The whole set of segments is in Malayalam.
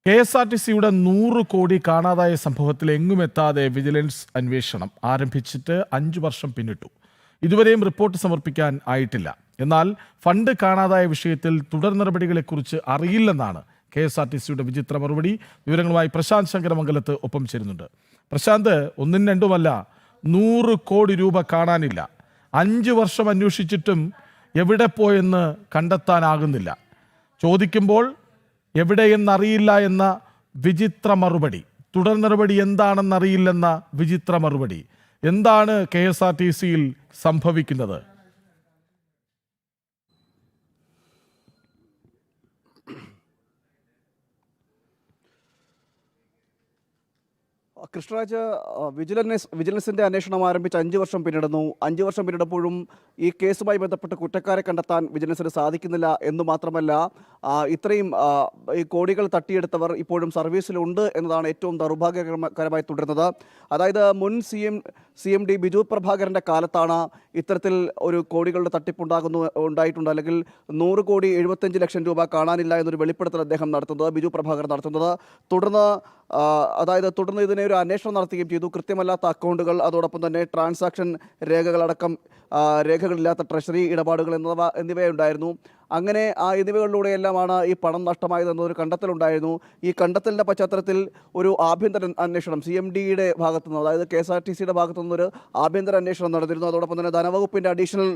KSRTCയുടെ 100 കോടി കാണാതായ സംഭവത്തിൽ എങ്ങുമെത്താതെ വിജിലൻസ് അന്വേഷണം ആരംഭിച്ചിട്ട് 5 വർഷം പിന്നിട്ടു. ഇതുവരെയും റിപ്പോർട്ട് സമർപ്പിക്കാൻ ആയിട്ടില്ല. എന്നാൽ ഫണ്ട് കാണാതായ വിഷയത്തിൽ തുടർ നടപടികളെക്കുറിച്ച് അറിയില്ലെന്നാണ് KSRTCയുടെ വിചിത്ര മറുപടി. വിവരങ്ങളുമായി പ്രശാന്ത് ശങ്കരമംഗലത്ത് ഒപ്പം ചേരുന്നുണ്ട്. പ്രശാന്ത്, ഒന്നും രണ്ടുമല്ല, 100 കോടി രൂപ കാണാനില്ല. 5 വർഷം അന്വേഷിച്ചിട്ടും എവിടെ പോയെന്ന് കണ്ടെത്താനാകുന്നില്ല. ചോദിക്കുമ്പോൾ എവിടെയെന്നറിയില്ല എന്ന വിചിത്ര മറുപടി, തുടർ നടപടി എന്താണെന്നറിയില്ലെന്ന വിചിത്ര മറുപടി. എന്താണ് KSRTCയിൽ സംഭവിക്കുന്നത്? കൃഷ്ണരാജ്, വിജിലൻസിന്റെ അന്വേഷണം ആരംഭിച്ച് 5 വർഷം പിന്നിടുന്നു. 5 വർഷം പിന്നിടുമ്പോഴും ഈ കേസുമായി ബന്ധപ്പെട്ട് കുറ്റക്കാരെ കണ്ടെത്താൻ വിജിലൻസിന് സാധിക്കുന്നില്ല എന്ന് മാത്രമല്ല, ഇത്രയും ഈ കോടികൾ തട്ടിയെടുത്തവർ ഇപ്പോഴും സർവീസിലുണ്ട് എന്നതാണ് ഏറ്റവും ദൗർഭാഗ്യകരമായി തുടരുന്നത്. അതായത് മുൻ CMD ബിജു പ്രഭാകരൻ്റെ കാലത്താണ് ഇത്തരത്തിൽ ഒരു കോടികളുടെ ഉണ്ടായിട്ടുണ്ട്. അല്ലെങ്കിൽ 100 കോടി 75 ലക്ഷം രൂപ കാണാനില്ല എന്നൊരു വെളിപ്പെടുത്തൽ അദ്ദേഹം നടത്തുന്നത്, ബിജു പ്രഭാകരൻ നടത്തുന്നത്. തുടർന്ന് ഇതിനെ ഒരു അന്വേഷണം നടത്തുകയും ചെയ്തു. കൃത്യമല്ലാത്ത അക്കൗണ്ടുകൾ, അതോടൊപ്പം തന്നെ ട്രാൻസാക്ഷൻ രേഖകളടക്കം രേഖകളില്ലാത്ത ട്രഷറി ഇടപാടുകൾ എന്നിവയുണ്ടായിരുന്നു. അങ്ങനെ എന്നിവകളിലൂടെയെല്ലാമാണ് ഈ പണം നഷ്ടമായതെന്നൊരു കണ്ടെത്തലുണ്ടായിരുന്നു. ഈ കണ്ടെത്തലിൻ്റെ പശ്ചാത്തലത്തിൽ ഒരു ആഭ്യന്തര അന്വേഷണം CMDയുടെ ഭാഗത്തുനിന്ന്, അതായത് KSRTCയുടെ ഭാഗത്തുനിന്നൊരു ആഭ്യന്തര അന്വേഷണം നടന്നിരുന്നു. അതോടൊപ്പം തന്നെ ധനവകുപ്പിൻ്റെ അഡീഷണൽ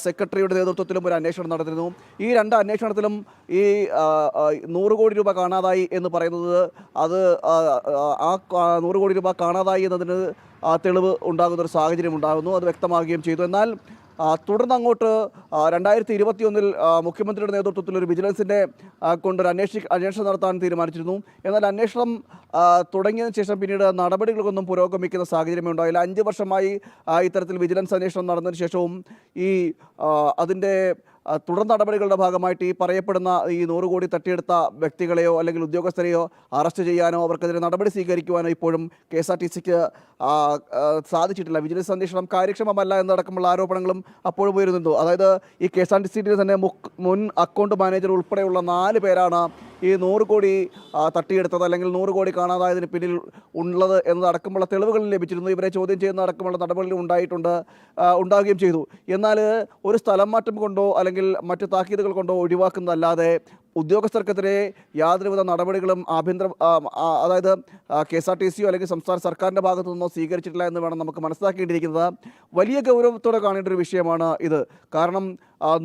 സെക്രട്ടറിയുടെ നേതൃത്വത്തിലും ഒരു അന്വേഷണം നടന്നിരുന്നു. ഈ 2 അന്വേഷണത്തിലും ഈ 100 കോടി രൂപ കാണാതായി എന്ന് പറയുന്നത്, അത് ആ 100 കോടി രൂപ കാണാതായി എന്നതിന് തെളിവ് ഉണ്ടാകുന്നൊരു സാഹചര്യം ഉണ്ടാകുന്നു. അത് വ്യക്തമാകുകയും ചെയ്തു. എന്നാൽ തുടർന്ന് അങ്ങോട്ട് 2021 മുഖ്യമന്ത്രിയുടെ നേതൃത്വത്തിൽ ഒരു വിജിലൻസിൻ്റെ കൊണ്ടൊരു അന്വേഷണം നടത്താൻ തീരുമാനിച്ചിരുന്നു. എന്നാൽ അന്വേഷണം തുടങ്ങിയതിന് ശേഷം പിന്നീട് നടപടികളൊന്നും പുരോഗമിക്കുന്ന സാഹചര്യമേ ഉണ്ടായില്ല. 5 വർഷമായി ഇത്തരത്തിൽ വിജിലൻസ് അന്വേഷണം നടന്നതിന് ശേഷവും അതിൻ്റെ തുടർ നടപടികളുടെ ഭാഗമായിട്ട് ഈ പറയപ്പെടുന്ന ഈ 100 കോടി തട്ടിയെടുത്ത വ്യക്തികളെയോ അല്ലെങ്കിൽ ഉദ്യോഗസ്ഥരെയോ അറസ്റ്റ് ചെയ്യാനോ അവർക്കെതിരെ നടപടി സ്വീകരിക്കുവാനോ ഇപ്പോഴും KSRTCക്ക് സാധിച്ചിട്ടില്ല. വിജിലൻസ് അന്വേഷണം കാര്യക്ഷമമല്ല എന്നടക്കമുള്ള ആരോപണങ്ങളും അപ്പോഴും ഉയരുന്നുണ്ട്. അതായത് ഈ KSRTCയുടെ തന്നെ മുൻ അക്കൗണ്ട് മാനേജർ ഉൾപ്പെടെയുള്ള 4 പേരാണ് ഈ 100 കോടി തട്ടിയെടുത്തത് അല്ലെങ്കിൽ 100 കോടി കാണാതായതിന് പിന്നിൽ ഉള്ളത് എന്നതടക്കമുള്ള തെളിവുകൾ ലഭിച്ചിരുന്നു. ഇവരെ ചോദ്യം ചെയ്യുന്ന അടക്കമുള്ള നടപടികൾ ഉണ്ടാവുകയും ചെയ്തു. എന്നാൽ ഒരു സ്ഥലം മാറ്റം കൊണ്ടോ അല്ലെങ്കിൽ മറ്റു താക്കീതുകൾ കൊണ്ടോ ഒഴിവാക്കുന്നതല്ലാതെ ഉദ്യോഗസ്ഥർക്കെതിരെ യാതൊരുവിധ നടപടികളും അതായത് KSRTCയോ അല്ലെങ്കിൽ സംസ്ഥാന സർക്കാരിൻ്റെ ഭാഗത്തു നിന്നോ സ്വീകരിച്ചിട്ടില്ല എന്ന് വേണം നമുക്ക് മനസ്സിലാക്കേണ്ടിയിരിക്കുന്നത്. വലിയ ഗൗരവത്തോടെ കാണേണ്ട ഒരു വിഷയമാണ് ഇത്. കാരണം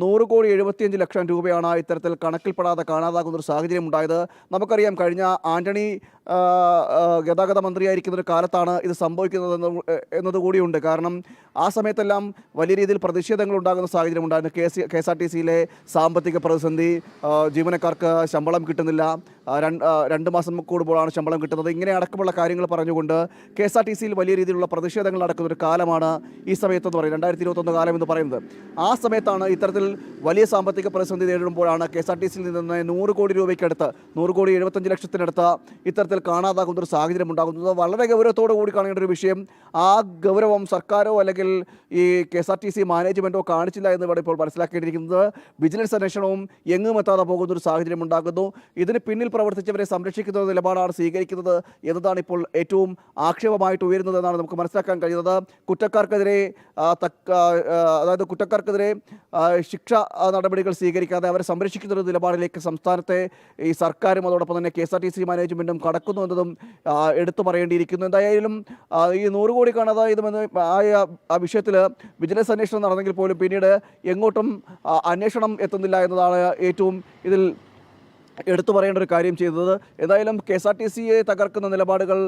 100 കോടി 75 ലക്ഷം രൂപയാണ് ഇത്തരത്തിൽ കണക്കിൽപ്പെടാതെ കാണാതാകുന്നൊരു സാഹചര്യം ഉണ്ടായത്. നമുക്കറിയാം, കഴിഞ്ഞ ആന്റണി ഗതാഗത മന്ത്രിയായിരിക്കുന്ന ഒരു കാലത്താണ് ഇത് സംഭവിക്കുന്നത് എന്നതുകൂടിയുണ്ട്. കാരണം ആ സമയത്തെല്ലാം വലിയ രീതിയിൽ പ്രതിഷേധങ്ങൾ ഉണ്ടാകുന്ന സാഹചര്യം ഉണ്ടായിരുന്നു. KSRTCയിലെ സാമ്പത്തിക പ്രതിസന്ധി, ജീവനക്കാർക്ക് ശമ്പളം കിട്ടുന്നില്ല, 2 മാസം കൂടുമ്പോഴാണ് ശമ്പളം കിട്ടുന്നത്, ഇങ്ങനെ അടക്കമുള്ള കാര്യങ്ങൾ പറഞ്ഞുകൊണ്ട് KSRTCയിൽ വലിയ രീതിയിലുള്ള പ്രതിഷേധങ്ങൾ നടക്കുന്ന ഒരു കാലമാണ് ഈ സമയത്തെന്ന് പറയുന്നത്, 2021 കാലം എന്ന് പറയുന്നത്. ആ സമയത്താണ് ഇത്തരത്തിൽ വലിയ സാമ്പത്തിക പ്രതിസന്ധി നേരിടുമ്പോഴാണ് KSRTCയിൽ നിന്ന് 100 കോടി രൂപയ്ക്കടുത്ത് 100 കോടി 75 ലക്ഷത്തിനടുത്ത് ഇത്തരത്തിൽ കാണാതാകുന്നൊരു സാഹചര്യം ഉണ്ടാകുന്നത്. വളരെ ഗൗരവത്തോടു കൂടി കാണേണ്ട ഒരു വിഷയം. ആ ഗൗരവം സർക്കാരോ അല്ലെങ്കിൽ ഈ KSRTC മാനേജ്മെൻറ്റോ കാണിച്ചില്ല എന്ന് ഇവിടെ ഇപ്പോൾ മനസ്സിലാക്കേണ്ടിയിരിക്കുന്നത്. വിജിലൻസ് അന്വേഷണവും എങ്ങും എത്താതെ പോകുന്നൊരു സാഹചര്യം ഉണ്ടാകുന്നു. ഇതിന് പിന്നിൽ പ്രവർത്തിച്ചവരെ സംരക്ഷിക്കുന്ന നിലപാടാണ് സ്വീകരിക്കുന്നത് എന്നതാണ് ഇപ്പോൾ ഏറ്റവും ആക്ഷേപമായിട്ട് ഉയരുന്നത് എന്നാണ് നമുക്ക് മനസ്സിലാക്കാൻ കഴിയുന്നത്. കുറ്റക്കാർക്കെതിരെ ശിക്ഷ നടപടികൾ സ്വീകരിക്കാതെ അവരെ സംരക്ഷിക്കുന്ന ഒരു നിലപാടിലേക്ക് സംസ്ഥാനത്തെ ഈ സർക്കാരും അതോടൊപ്പം തന്നെ KSRTC മാനേജ്മെൻറ്റും കടക്കുന്നു എന്നതും എടുത്തു പറയേണ്ടിയിരിക്കുന്നു. എന്തായാലും ഈ 100 കോടി കാണാതായതുമെന്ന് ആ വിഷയത്തിൽ വിജിലൻസ് അന്വേഷണം നടന്നെങ്കിൽ പോലും പിന്നീട് എങ്ങോട്ടും അന്വേഷണം എത്തുന്നില്ല എന്നതാണ് ഏറ്റവും ഇതിൽ എടുത്തു പറയേണ്ട ഒരു കാര്യം ചെയ്തത്. ഏതായാലും KSRTCയെ തകർക്കുന്ന നിലപാടുകൾ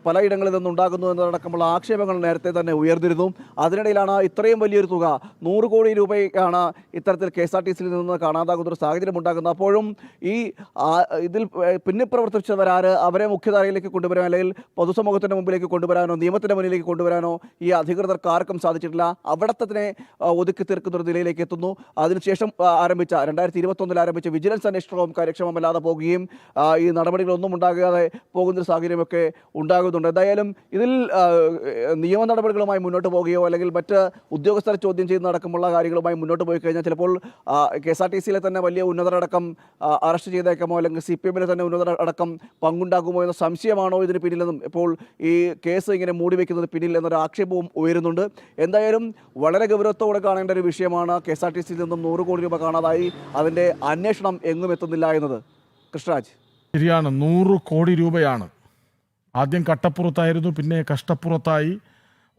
പലയിടങ്ങളിൽ നിന്നുണ്ടാകുന്നു എന്നതടക്കമുള്ള ആക്ഷേപങ്ങൾ നേരത്തെ തന്നെ ഉയർന്നിരുന്നു. അതിനിടയിലാണ് ഇത്രയും വലിയൊരു തുക 100 കോടി രൂപയാണ് ഇത്തരത്തിൽ KSRTCയിൽ നിന്ന് കാണാതാകുന്നൊരു സാഹചര്യം ഉണ്ടാകുന്നത്. അപ്പോഴും ഇതിൽ പിന്നിൽ പ്രവർത്തിച്ചവരാര്, അവരെ മുഖ്യധാരയിലേക്ക് കൊണ്ടുവരാനോ അല്ലെങ്കിൽ പൊതുസമൂഹത്തിൻ്റെ മുമ്പിലേക്ക് കൊണ്ടുവരാനോ നിയമത്തിൻ്റെ മുന്നിലേക്ക് കൊണ്ടുവരാനോ ഈ അധികൃതർക്ക് ആർക്കും സാധിച്ചിട്ടില്ല. അവിടത്തെ ഒതുക്കി തീർക്കുന്നൊരു നിലയിലേക്ക് എത്തുന്നു. അതിനുശേഷം 2021 ആരംഭിച്ച വിജിലൻസ് അന്വേഷണവും കാര്യക്ഷമമല്ലാതെ പോകുകയും ഈ നടപടികളൊന്നും ഉണ്ടാകാതെ പോകുന്നൊരു സാഹചര്യമൊക്കെ ഉണ്ടാകുന്നുണ്ട്. എന്തായാലും ഇതിൽ നിയമ നടപടികളുമായി മുന്നോട്ട് പോകുകയോ അല്ലെങ്കിൽ മറ്റ് ഉദ്യോഗസ്ഥരെ ചോദ്യം ചെയ്യുന്ന അടക്കമുള്ള കാര്യങ്ങളുമായി മുന്നോട്ട് പോയി കഴിഞ്ഞാൽ ചിലപ്പോൾ KSRTCയിലെ തന്നെ വലിയ ഉന്നതരടക്കം അറസ്റ്റ് ചെയ്തേക്കാമോ അല്ലെങ്കിൽ CPM തന്നെ ഉന്നതരടക്കം പങ്കുണ്ടാകുമോ എന്ന സംശയമാണോ ഇതിന് പിന്നിലെന്നും ഇപ്പോൾ ഈ കേസ് ഇങ്ങനെ മൂടിവെക്കുന്നത് പിന്നിൽ എന്നൊരു ആക്ഷേപവും ഉയരുന്നുണ്ട്. എന്തായാലും വളരെ ഗൗരവത്തോടെ കാണേണ്ട ഒരു വിഷയമാണ് KSRTCയിൽ നിന്നും 100 കോടി രൂപ കാണാതായി അതിൻ്റെ അന്വേഷണം എങ്ങും എത്തുന്നില്ല എന്നത്. കൃഷ്ണരാജ്. ശരിയാണ്, 100 കോടി രൂപയാണ്. ആദ്യം കട്ടപ്പുറത്തായിരുന്നു, പിന്നെ കഷ്ടപ്പുറത്തായി.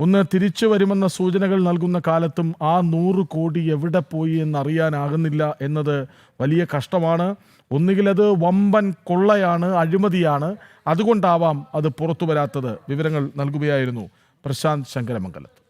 ഒന്ന് തിരിച്ചു വരുമെന്ന സൂചനകൾ നൽകുന്ന കാലത്തും ആ 100 കോടി എവിടെ പോയി എന്നറിയാനാകുന്നില്ല എന്നത് വലിയ കഷ്ടമാണ്. ഒന്നുകിൽ അത് വമ്പൻ കൊള്ളയാണ്, അഴിമതിയാണ്, അതുകൊണ്ടാവാം അത് പുറത്തു വരാത്തത്. വിവരങ്ങൾ നൽകുകയായിരുന്നു പ്രശാന്ത് ശങ്കരമംഗലത്ത്.